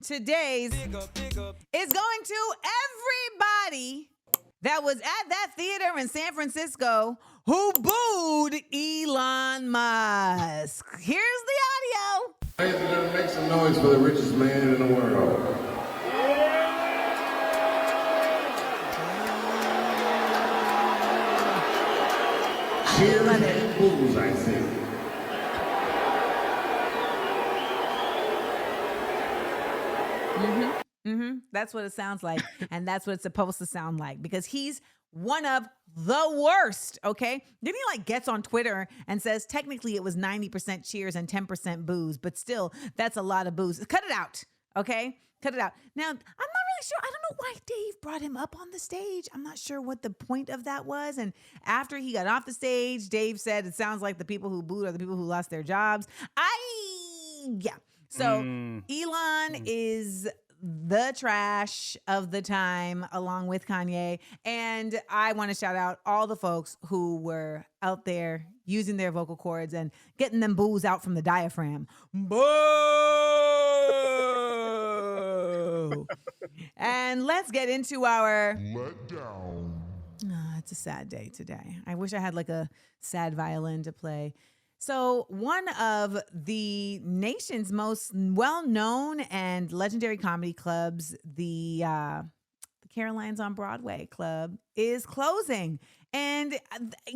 today's is going to everybody that was at that theater in San Francisco who booed Elon Musk. Here's the audio. Ladies and gentlemen, make some noise for the richest man in the world. Cheers and booze, I think. That's what it sounds like. And that's what it's supposed to sound like because he's one of the worst, okay? Then he gets on Twitter and says technically it was 90% cheers and 10% booze, but still, that's a lot of booze. Cut it out, okay? Cut it out. Now, I'm not really sure. I don't know why Dave brought him up on the stage. I'm not sure what the point of that was. And after he got off the stage, Dave said it sounds like the people who booed are the people who lost their jobs. So Elon is the trash of the time along with Kanye. And I want to shout out all the folks who were out there using their vocal cords and getting them boos out from the diaphragm. Boo! And let's get into our letdown. Oh, it's a sad day today. I wish I had a sad violin to play. So one of the nation's most well-known and legendary comedy clubs, the Carolines on Broadway Club, is closing. And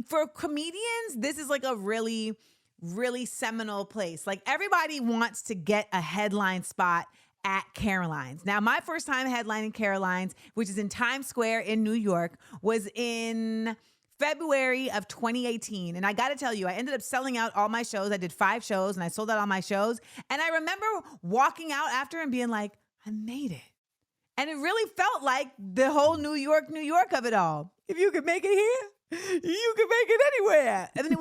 for comedians, this is a really, really seminal place. Everybody wants to get a headline spot at Caroline's. Now, my first time headlining Caroline's, which is in Times Square in New York, was in February of 2018. And I got to tell you, I ended up selling out all my shows. I did 5 shows and I sold out all my shows. And I remember walking out after and being like, I made it. And it really felt like the whole New York of it all. If you could make it here, you could make it anywhere. And then it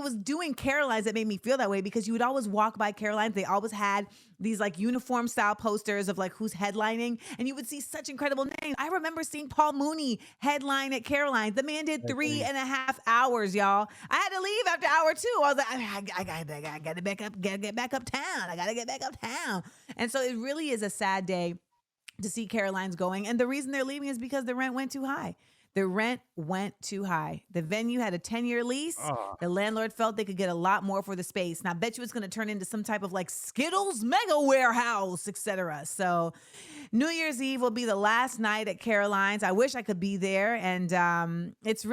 was doing Caroline's that made me feel that way because you would always walk by Caroline's. They always had these uniform style posters of who's headlining, and you would see such incredible names. I remember seeing Paul Mooney headline at Caroline's. The man did 3.5 hours, y'all. I had to leave after hour 2. I was like, I gotta get back uptown. I gotta get back uptown. And so it really is a sad day to see Caroline's going. And the reason they're leaving is because the rent went too high. The rent went too high. The venue had a 10-year lease. The landlord felt they could get a lot more for the space. And I bet you it's going to turn into some type of Skittles mega warehouse, etc. So New Year's Eve will be the last night at Caroline's. I wish I could be there. And it's a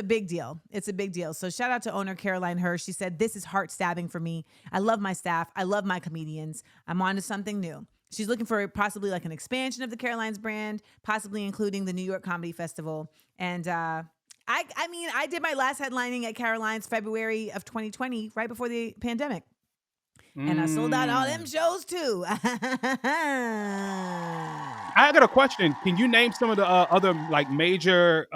big deal. It's a big deal. So shout out to owner Caroline Hirsch. She said, this is heart stabbing for me. I love my staff. I love my comedians. I'm on to something new. She's looking for possibly an expansion of the Caroline's brand, possibly including the New York Comedy Festival. And I did my last headlining at Caroline's February of 2020, right before the pandemic. And I sold out all them shows too. I got a question. Can you name some of the other major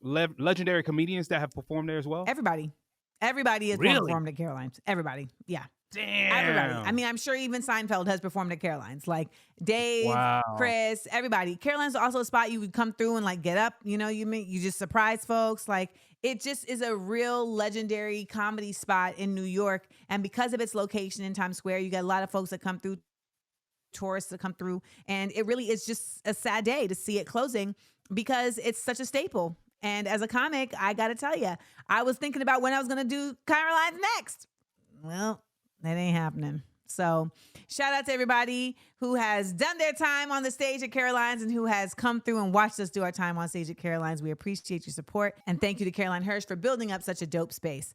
legendary comedians that have performed there as well? Everybody has performed at Caroline's. Everybody. Yeah. Damn. Everybody. I'm sure even Seinfeld has performed at Caroline's. Dave, Chris, everybody. Caroline's is also a spot you would come through and get up. You just surprise folks. It just is a real legendary comedy spot in New York. And because of its location in Times Square, you got a lot of folks that come through, tourists that come through. And it really is just a sad day to see it closing because it's such a staple. And as a comic, I got to tell you, I was thinking about when I was going to do Caroline's next. Well, that ain't happening. So shout out to everybody who has done their time on the stage at Caroline's and who has come through and watched us do our time on stage at Caroline's. We appreciate your support. And thank you to Caroline Hirsch for building up such a dope space.